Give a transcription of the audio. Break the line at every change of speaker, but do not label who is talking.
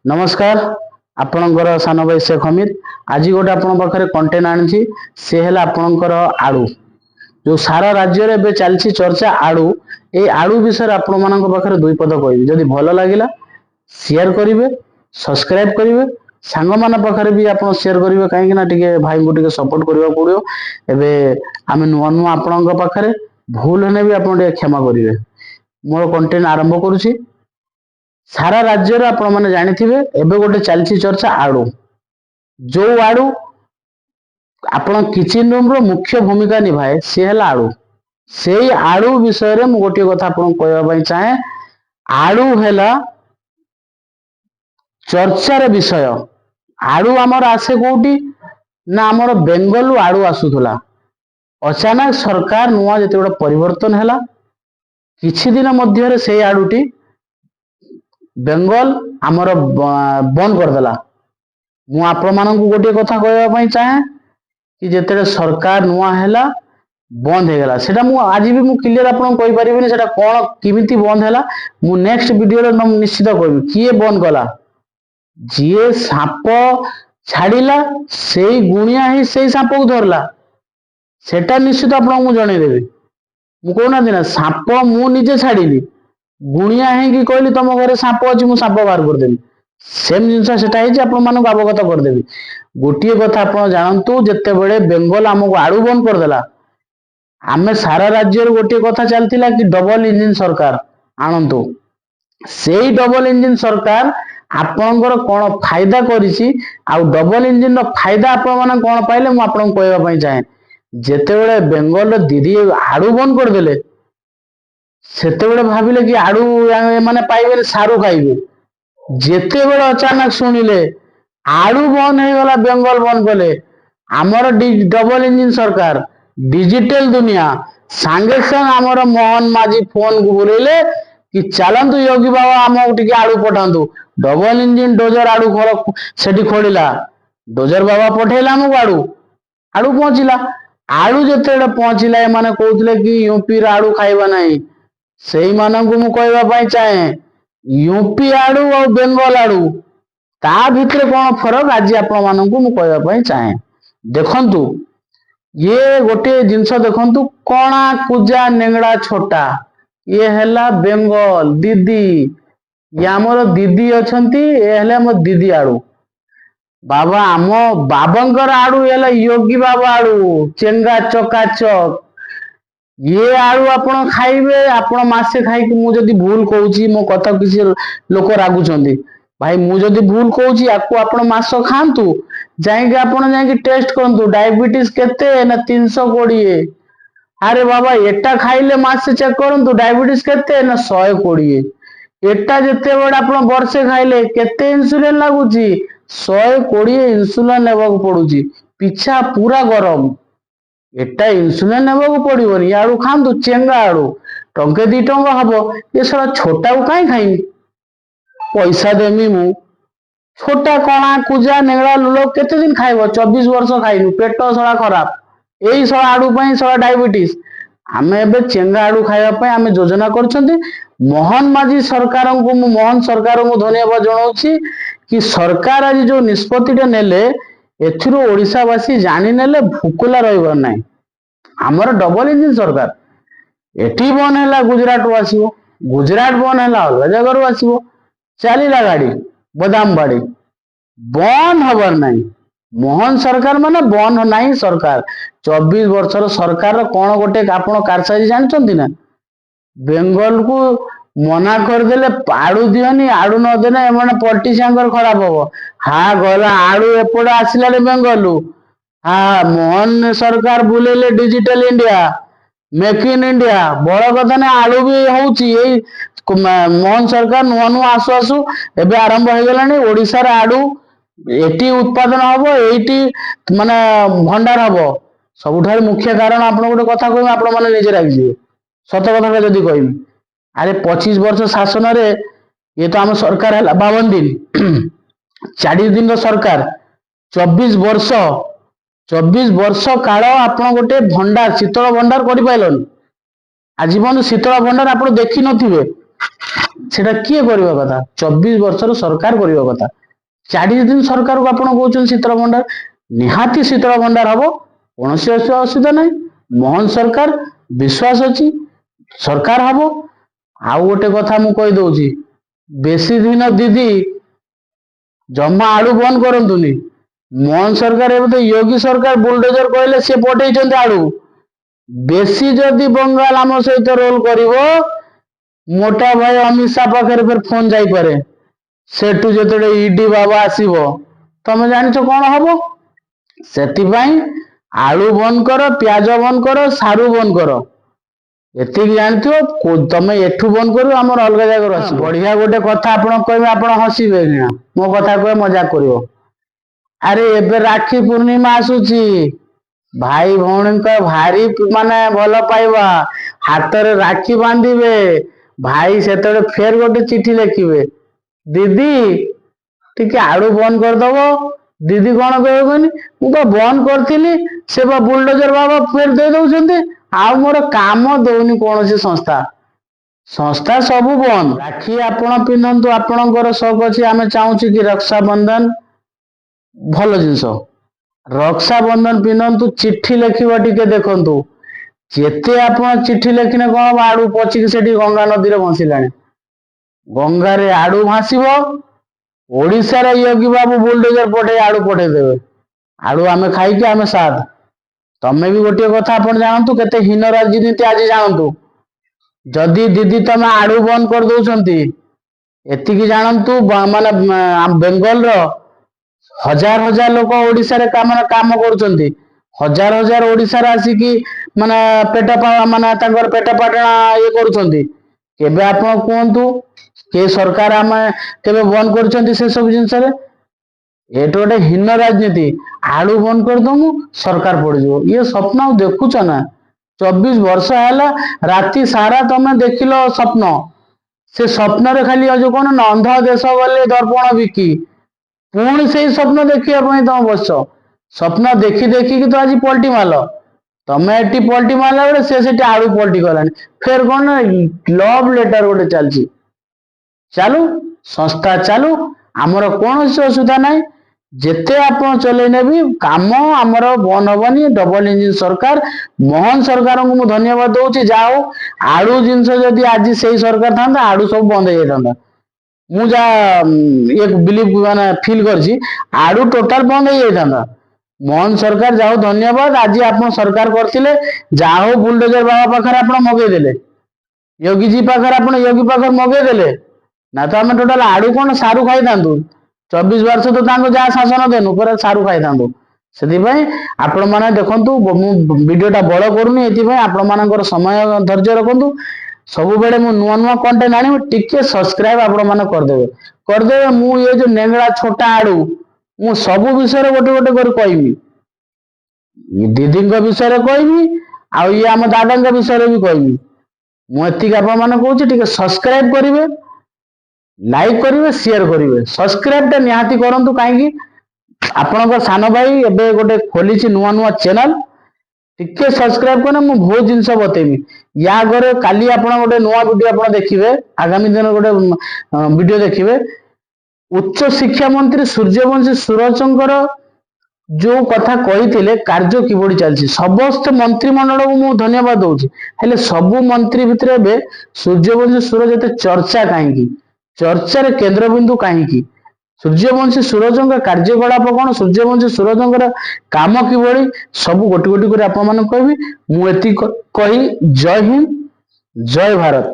नमस्कार आपणकर सान भाई शेख हमीद आज गोटे आपण पाखे कंटेंट आनी सी है आपणकर आड़ू जो सारा राज्य में चलती चर्चा आड़ू ये आड़ू विषय आपण मान पाखे दुई पद कह जदि भल लगे शेयर करेंगे सब्सक्राइब करेंगे सांग मान पाखे भी आप शेयर करेंगे कहीं भाई को सपोर्ट करने पड़ो एवं नुआ नुआ आपण पाखे भूल होने भी आप क्षमा करेंगे मोर कंटेंट आरंभ करुच्ची सारा राज्य आपण मैंने जानिथिबे एबे गोटे चलती चर्चा आड़ू जो आड़ू आपण किचन रूम रो मुख्य भूमिका निभाए सी है आड़ू से आड़ू विषय रे मु गोटे कथा आपण कहबा चाहे आड़ू हैला चर्चार विषय आड़ू आमर आसे कोठी ना आमर बेंगल आड़ू आसुथला अचानक सरकार नुआ जते गोटे परिवर्तन हैला किछि दिन मध्य से आड़ूटी बेंगल आमर बंद करदेला मु आपण मानकु गोटे कथा कहबा चाहे कि जेते सरकार नुआ हैला बंद हो गला सेटा मु आज भी मु क्लियर आपन कहि परिबिनी सेटा कोन किमिति बंद हैला मु नेक्स्ट वीडियो रे निश्चित कहबी किए बंद कला जिए सांप छाड़िला सेई गुणिया ही सेई सांप को धरला सेटा निश्चित आपन मु जणे देबी मु कोना दिना सांप मु निजे छाड़िली गुणिया है कहली तुम घर सांप अच्छी मुझे सांप बाहर करदेवी सेम जिनस आपको अवगत करदेवी गोटे कथा आप जानतु जिते बड़े बेंगल आमको आड़ू बंद करदेला आम सारा राज्य गोटे कथा चलता कि डबल इंजिन सरकार आणतु से डबल इंजिन सरकार आपणकर कौन फायदा करिछि आउ डबल इंजिन फायदा आपण कौन पाइले मु आपन कहबा चाहे जेते बड़े बेंगल दीदी आड़ू बंद करदेले सेते भाविले कि आड़ू माने पाइबे सारू खाइबे जेते बड़े अचानक शुणिले आड़ू बंद हो गला बेंगल बंद कले आमर डबल इंजिन सरकार डिजिटल दुनिया सांगे संग आमर मोहन माझी फोन को बुलेले कि चलतु योगी बाबा आम टिके आड़ू पठातु डबल इंजिन डोजर आड़ू सेठी खोलिला डोजर बाबा पठेला आमको आड़ू आड़ू पहुंचला आड़ू जिते पहुंचला एमाने कहते कि यूपी आड़ू खाइबा नहीं से मु कहवाई चाहे यूपी आड़ू और बेंगल आड़ू ता भितर कौन फरक आज आपण मु कहवाई चाहे देखंतु ये गोटे जिनस देखंतु कणा कुजा नेंगड़ा छोटा ये हैला बेंगल दीदी ये आमर दीदी अछंती ये हैला आम दीदी आड़ू बाबा आम बाबांकर आड़ू हैला योगी बाबा आड़ू चेंगा चकाचक ये आड़ू आपण खाइबे आपण मासे खाई मु जदी भूल कहूची मो कथा किसी लोक रागुचंदी भाई मु जदी भूल कहूची याकू आपण मास खांतु जाइके आपण जाइके टेस्ट करंतु डायबिटीज केते ना 320 अरे बाबा एटा खाइले मासे चेक करंतु डायबिटीज केते ना 120 एटा जते बड़ आपण वर्षे खाइले केते इंसुलिन लागुची 120 इंसुलिन लेबा पड़ुची पिछा पूरा गरम एटा इंसुलिन नेबा पड़ोनी आड़ू खातु चेंगा आड़ू टंके 2 टंका हम ये सारा छोटा को कहीं खाई पैसा देमी मु छोटा कणा कुजा नेगड़ा लोक केते दिन खाइब 24 वर्ष खाइनु पेट सड़ा खराब यही सड़ा आड़ू सड़ा डायबिटीज आम ए चेंगा आड़ू खाइबा आम योजना कर मोहन माझी सरकार को मोहन सरकार को धन्यवाद जनाऊँ कि सरकार आज जो निष्पत्ति नेले एथिरो ओडिशावासी जानी नेले भूकुला रहिबार नाही हमर डबल इंजिन सरकार एठी बन हैला गुजरात रो आसीबो गुजरात बन हैला अलग जगह रो आसीबो चलीला गाड़ी बदामबाड़ी बन हबर नाही मोहन सरकार माने बन नाही सरकार 24 वर्षर सरकार कोन गोटे आपण कारसाजी जानचंती ना बेंगल को मना करदेले आड़ू दियोनी आड़ू न देने एमाने पॉलिटिशियन खराब हम हाँ गला आड़ू एपटे आसला बेंगलू हाँ मोहन सरकार बुलेले digital India make in India बड़ कथा ना आड़ू भी होची मोहन सरकार नुआ नुआ आसु आसु एबे आरंभ हो गलानी ओडिसा रे आड़ू एटी उत्पादन हबो एटी माने भंडार हबो सबुठार मुख्य कारण आपण गोटे कथा कहबे आपण माने निजे राखि जे सत कथा जदी कहबी अरे 25 वर्ष शासन रे ये तो आम सरकार है 52 दिन 40 दिन रो सरकार 24 वर्ष काल आप गोटे भंडार शीतल भंडार कर पाइलन आजीवन शीतल भंडार आप देखी नथिबे সেটা କିଏ କରିବା କଥା? 24 ବର୍ଷର ସରକାର କରିବା କଥା। 40 ଦିନ ସରକାରକୁ ଆପଣ କହୁଛନ୍ତି ଶୀତଳ ଭଣ୍ଡାର, ନିହାତି ଶୀତଳ ଭଣ୍ଡାର ହବ, କୌଣସି ଅସୁବିଧା ନାହିଁ। ମୋହନ ସରକାର ବିଶ୍ୱାସ ଅଛି ସରକାର ହବ। ଆଉ ଗୋଟେ କଥା ମୁଁ କହିଦଉଛି, ବେଶୀ ଦିନ ଦିଦି ଜମା ଆଳୁ ବନ୍ଦ କରନ୍ତୁନି। ମୋହନ ସରକାର ଏବେ ତ योगी ସରକାର ବୁଲଡୋଜର କହିଲେ ସେ ପଠେଇଛନ୍ତି ଆଳୁ। ବେଶୀ ଯଦି ବଙ୍ଗାଲ ଆମ ସହିତ ରୋଲ କରିବ, ମୋଟା ଭାଇ ଅମିତ ଶାହ ପାଖରେ ଫେର ଫୋନ ଯାଇପାରେ। ସେଠୁ ଯେତେବେଳେ ଇଡି ବାବା ଆସିବ, ତମେ ଜାଣିଛ କଣ ହବ? ସେଥିପାଇଁ ଆଳୁ ବନ୍ଦ କର, ପିଆଜ ବନ୍ଦ କର, ସାରୁ ବନ୍ଦ କର, ଏତିକି ଜାଣିଥିବ। ତମେ ଏଠୁ ବନ୍ଦ କରିବ, ଆମର ଅଲଗା ଜାଗାରୁ ଆସିବ। ବଢିଆ ଗୋଟେ କଥା ଆପଣ କହିବେ, ଆପଣ ହସିବେ କିନା, ମୋ କଥା କହିବେ ମଜାକ କରିବ। ଆରେ ଏବେ ରାକ୍ଷୀ ପୂର୍ଣ୍ଣିମା ଆସୁଛି, ଭାଇ ଭଉଣୀଙ୍କ ଭାରି ମାନେ ଭଲ ପାଇବା, ହାତରେ ରାକ୍ଷୀ ବାନ୍ଧିବେ। ଭାଇ ସେତେବେଳେ ଫେର ଗୋଟେ ଚିଠି ଲେଖିବେ, ଦିଦି ଟିକେ ଆଳୁ ବନ୍ଦ କରିଦବ। ଦିଦି କଣ କହିବେ କହିନି, ମୁଁ ତ ବନ୍ଦ କରିଥିଲି, ସେ ବା ବୁଲଡୋଜର ବାବା ଫେର ଦେଇ ଦଉଛନ୍ତି, ଆଉ ମୋର କାମ ଦଉନି କୌଣସି ସଂସ୍ଥା। ସଂସ୍ଥା ସବୁ ବନ୍ଦ। ରାକ୍ଷୀ ଆପଣ ପିନ୍ଧନ୍ତୁ, ଆପଣଙ୍କର ସଉକ ଅଛି। ଆମେ ଚାହୁଁଛୁ କି ରକ୍ଷାବନ୍ଧନ ଭଲ ଜିନିଷ, ରକ୍ଷାବନ୍ଧନ ପିନ୍ଧନ୍ତୁ। ଚିଠି ଲେଖିବା ଟିକେ ଦେଖନ୍ତୁ, ଯେତେ ଆପଣ ଚିଠି ଲେଖିଲେ କଣ ହବ, ଆଳୁ ପଚିକି ସେଠି ଗଙ୍ଗା ନଦୀରେ ଭାସିଲାଣି। ଗଙ୍ଗାରେ ଆଳୁ ଭାସିବ, ଓଡିଶାରେ योगी ବାବୁ ବୁଲଡୋଜର ପଠେଇ ଆଳୁ ପଠେଇଦେବେ। ଆଳୁ ଆମେ ଖାଇକି ଆମେ ସାଥ। ତମେ ବି ଗୋଟିଏ କଥା ଆପଣ ଜାଣନ୍ତୁ, କେତେ ହୀନ ରାଜନୀତି ଆଜି ଜାଣନ୍ତୁ। ଯଦି ଦିଦି ତମେ ଆଳୁ ବନ୍ଦ କରିଦଉଛନ୍ତି, ଏତିକି ଜାଣନ୍ତୁ ମାନେ ବେଙ୍ଗଲର हजार हजार लोक ओडिशारे काम କରୁଛନ୍ତି। हजार हजार ओडिशारे आसिकी ମାନେ पेट ମାନେ ତାଙ୍କର पेट पाटଣା ଇଏ କରୁଛନ୍ତି। केबे ଆପଣ କୁହନ୍ତୁ, के सरकार ଆମେ केबे ବନ୍ଦ କରୁଛନ୍ତି ସେ ସବୁ ଜିନିଷରେ? ଏটো ଗୋଟେ ହୀନ ରାଜନୀତି। ଆଳୁ ବନ୍ଦ କରିଦମୁ, ସରକାର ପଡିଯିବ, ଇଏ ସ୍ୱପ୍ନ ଦେଖୁଛ ନା? 24 ବର୍ଷ ହେଲା ରାତି ସାରା ତମେ ଦେଖିଲ ସ୍ୱପ୍ନ। ସେ ସ୍ୱପ୍ନରେ ଖାଲି ଯୋଉ କଣ ନା ଅନ୍ଧ ଦେଶ ଗଲେ ଦର୍ପଣ ବିକି, ପୁଣି ସେଇ ସ୍ୱପ୍ନ ଦେଖିବା ପାଇଁ ତମେ ବସିଛ। ସ୍ୱପ୍ନ ଦେଖି ଦେଖିକି ତ ଆଜି ପଲଟି ମାରଲ। ତମେ ଏଠି ପଲଟି ମାରିଲା ବେଳେ ସେ ସେଠି ଆଳୁ ପଲଟି ଗଲାଣି। ଫେର କଣ ନା ଲଭ ଲେଟର ଗୋଟେ ଚାଲିଛି। ଚାଲୁ, ସଂସ୍ଥା ଚାଲୁ, ଆମର କୌଣସି ଅସୁବିଧା ନାହିଁ। ଯେତେ ଆପଣ ଚଲେଇ ନେବି କାମ ଆମର ବନ୍ଦ ହବନି। ଡବଲ ଇଞ୍ଜିନ ସରକାର, ମୋହନ ସରକାରଙ୍କୁ ମୁଁ ଧନ୍ୟବାଦ ଦଉଛି। ଯାହା ହଉ ଆଳୁ ଜିନିଷ ଯଦି ଆଜି ସେଇ ସରକାର ଥାନ୍ତା, ଆଳୁ ସବୁ ବନ୍ଦ ହେଇଯାଇଥାନ୍ତା। ମୁଁ ଯାହା ଇଏ ବିଲିଭ ମାନେ ଫିଲ୍ କରିଛି, ଆଳୁ ଟୋଟାଲ ବନ୍ଦ ହେଇଯାଇଥାନ୍ତା। ମୋହନ ସରକାର ଯାହା ହଉ ଧନ୍ୟବାଦ, ଆଜି ଆପଣ ସରକାର କରିଥିଲେ। ଯାହା ହଉ ବୁଲଡୋଜର ବାବା ପାଖରେ ଆପଣ ମଗେଇଦେଲେ, योगी ପାଖରେ ଆପଣ योगी ପାଖରେ ମଗେଇଦେଲେ ନା, ତ ଆମେ ଟୋଟାଲ ଆଳୁ କଣ ସାରୁ ଖାଇଥାନ୍ତୁ। 24 ବର୍ଷ ତ ତାଙ୍କୁ ଯାହା ଶାସନ ଦେନୁ, ପୁରା ସାରୁ ଖାଇଥାନ୍ତୁ। ସେଥିପାଇଁ ଆପଣ ମାନେ ଦେଖନ୍ତୁ, ମୁଁ ଭିଡିଓଟା ବଡ କରୁନି, ଏଥିପାଇଁ ଆପଣ ମାନଙ୍କର ସମୟ ଧୈର୍ଯ୍ୟ ରଖନ୍ତୁ। ସବୁବେଳେ ମୁଁ ନୂଆ ନୂଆ କଣ୍ଟେଣ୍ଟ ଆଣିବି, ଟିକେ ସବସ୍କ୍ରାଇବ ଆପଣ ମାନେ କରିଦେବେ। ମୁଁ ଏ ଯୋଉ ନେଙ୍ଗଳା ଛୋଟା ଆଳୁ, ମୁଁ ସବୁ ବିଷୟରେ ଗୋଟେ ଗୋଟେ କରି କହିବି। ଦିଦିଙ୍କ ବିଷୟରେ କହିବି, ଆଉ ଇଏ ଆମ ଦାଦାଙ୍କ ବିଷୟରେ ବି କହିବି। ମୁଁ ଏତିକି ଆପଣ ମାନେ କହୁଛି, ଟିକେ ସବସ୍କ୍ରାଇବ କରିବେ, ଲାଇକ୍ କରିବେ, ସେୟାର କରିବେ। ସବସ୍କ୍ରାଇବ ଟା ନିହାତି କରନ୍ତୁ, କାହିଁକି ଆପଣଙ୍କ ସାନ ଭାଇ ଏବେ ଗୋଟେ ଖୋଲିଛି ନୂଆ ନୂଆ ଚ୍ୟାନେଲ। ଟିକେ ସବସ୍କ୍ରାଇବ କଲେ ମୁଁ ବହୁତ ଜିନିଷ ବତେଇବି। ୟା ଆଗରେ କାଲି ଆପଣ ଗୋଟେ ନୂଆ ଭିଡିଓ ଆପଣ ଦେଖିବେ, ଆଗାମୀ ଦିନ ଗୋଟେ ଭିଡିଓ ଦେଖିବେ। ଉଚ୍ଚ ଶିକ୍ଷା ମନ୍ତ୍ରୀ ସୂର୍ଯ୍ୟବଂଶୀ ସୁରଜଙ୍କର ଯୋଉ କଥା କହିଥିଲେ, କାର୍ଯ୍ୟ କିଭଳି ଚାଲିଛି। ସମସ୍ତ ମନ୍ତ୍ରିମଣ୍ଡଳକୁ ମୁଁ ଧନ୍ୟବାଦ ଦଉଛି, ହେଲେ ସବୁ ମନ୍ତ୍ରୀ ଭିତରେ ଏବେ ସୂର୍ଯ୍ୟବଂଶୀ ସୁରଜ ଏତେ ଚର୍ଚ୍ଚା କାହିଁକି? ଚର୍ଚ୍ଚାରେ କେନ୍ଦ୍ରବିନ୍ଦୁ କାହିଁକି? ସୂର୍ଯ୍ୟବଂଶୀ ସୁରଜଙ୍କ କାର୍ଯ୍ୟକଳାପ କଣ, ସୂର୍ଯ୍ୟବଂଶୀ ସୁରଜଙ୍କର କାମ କିଭଳି, ସବୁ ଗୋଟି ଗୋଟି କରି ଆପଣ ମାନଙ୍କୁ କହିବି। ମୁଁ ଏତିକି କହି ଜୟ ହିନ୍ଦ, ଜୟ ଭାରତ।